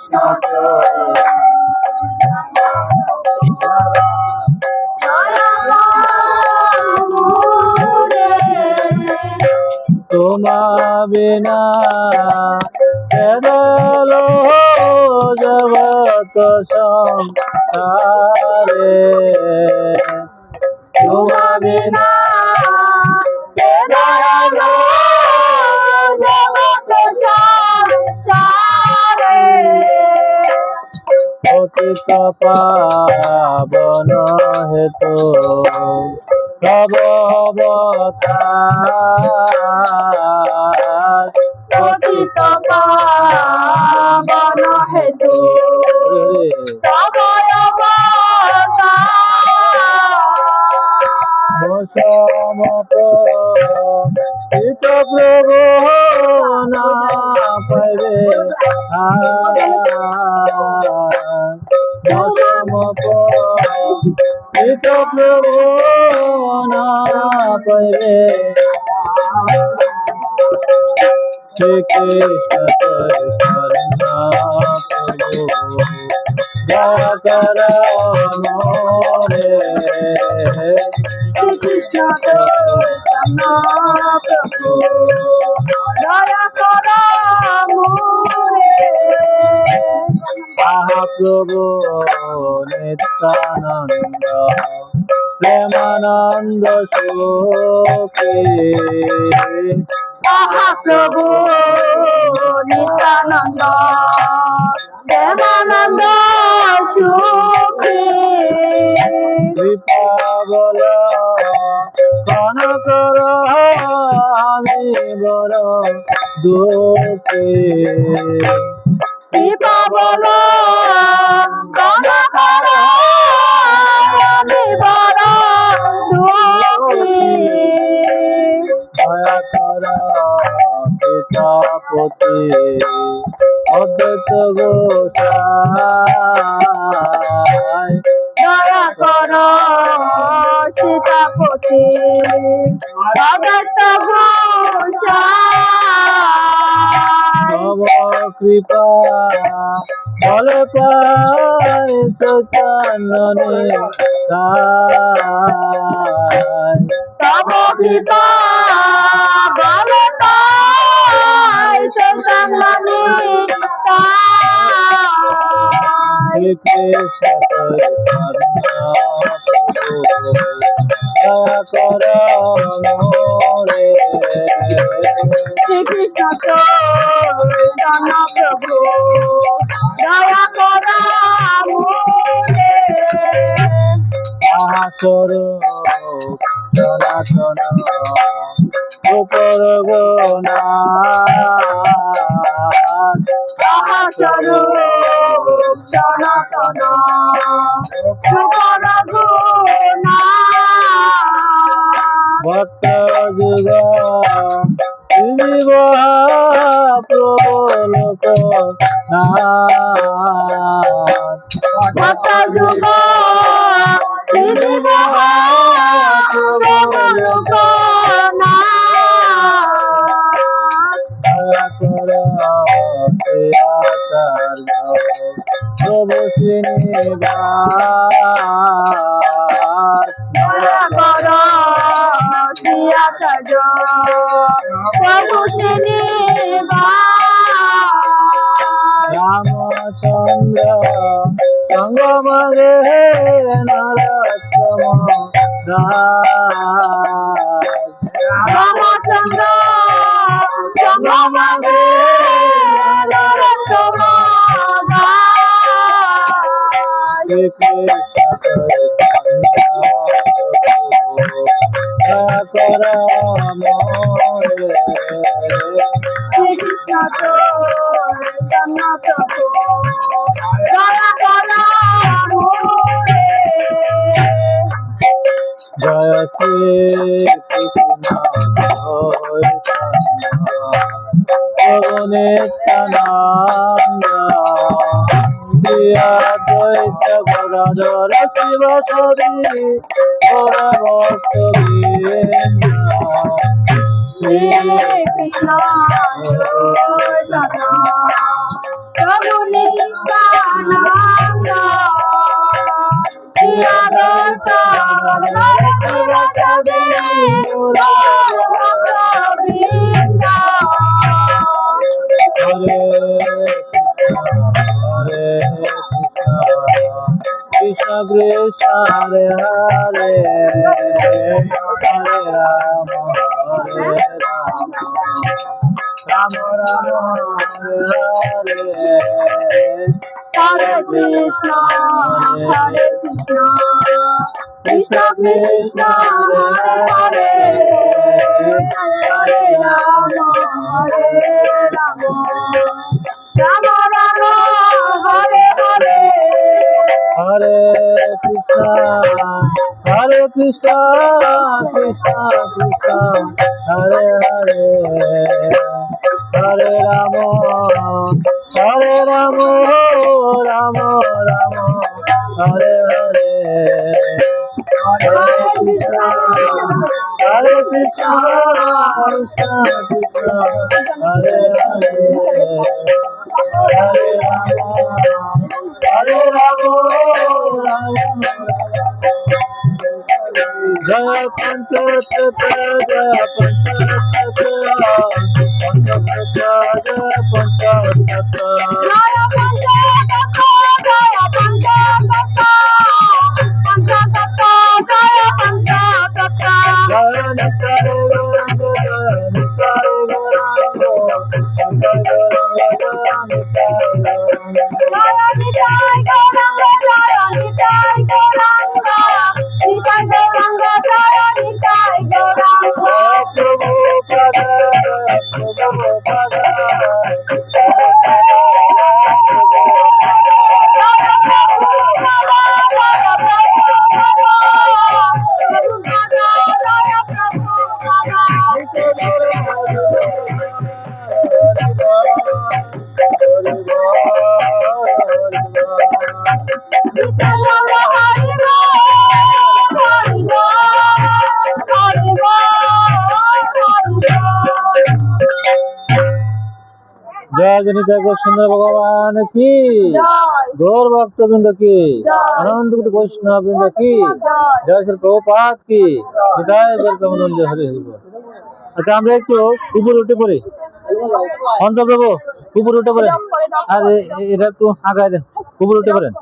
কৃষ্ণ তোমা বিনা কেবল জগত সংসারে তোমা বিনা কেবল জগত সংসারে পতিত পাবন হেতু তব অবতার পতিত পাবন হেতু তব সমপিত প্রভু না পাইবে সমপিত প্রভু না পাইবে শ্রীকৃষ্ণ দয়া কর মোরে শ্রীকৃষ্ণ প্রভু দয়া কর মোরে মহাপ্রভু নিত্যানন্দ প্রেমানন্দ সুখী মহাপ্রভু নিত্যানন্দ প্রেমানন্দ সুখী কৃপা বল কন কর আমি বড় দুঃখী কৃপা বল কন কর আমি বড় দুঃখী দয়া কর পিতাপতি অদ্বৈত গোসাই দয়া কর সীতাপতি অদ্বৈত গোসাই তব কৃপা বল পাই চৈতন্যে তব কৃপা বল পাই চৈতন্যে শ্রীকৃষ্ণ দয়া কর মোরে শ্রীকৃষ্ণ চৈতন্য প্রভু দয়া কর মোরে মহাস্বরূপ সনাতন উপর গুণাত মহাস্বরূপ সনাতন উপর গুণাত ভক্ত যুগ প্রলোক ভক্ত যুগ প্রলোক দয়া কর আচার্য প্রভু শ্রীনিবাস দয়া কর আচার্য প্রভু শ্রীনিবাস রামচন্দ্র সঙ্গমরে নরোত্তম রামচন্দ্র সঙ্গমরে নরোত্তম দয়া কর মোরে শ্রীকৃষ্ণ চৈতন্য প্রভু দয়া কর মোরে জয় শ্রীকৃষ্ণ প্রভু নিত্যানন্দ দ্বৈত Gadadhar Shiva sorry Shri Krishna Krishna Krishna Hare Hare Hare Rama Hare Rama Rama Rama Hare Hare Hare Krishna Krishna Krishna Hare Hare Hare Rama Rama Rama Hare Hare Hare Krishna Krishna Krishna Hare Hare Hare Rama Rama Rama Hare Hare Hare Krishna Krishna Krishna Hare Hare Hare Rama Jaya Panchatattva Jaya Panchatattva Jaya Panchatattva Jaya Nittare Gauranga Jaya Nittare Gauranga जय जनिता सुंदर भगवान की गौर भक्तवृंद की आनंद वैष्णव वृंद की जय श्री प्रभुपाद की हृदय वेलकम हरे हरि। अच्छा আমরা একটু উপরে উঠে পড়ি অন্তর্প্রভু উপরে উঠে পড়েন আর এটা একটু আগায় দেন উপরে উঠে পড়েন।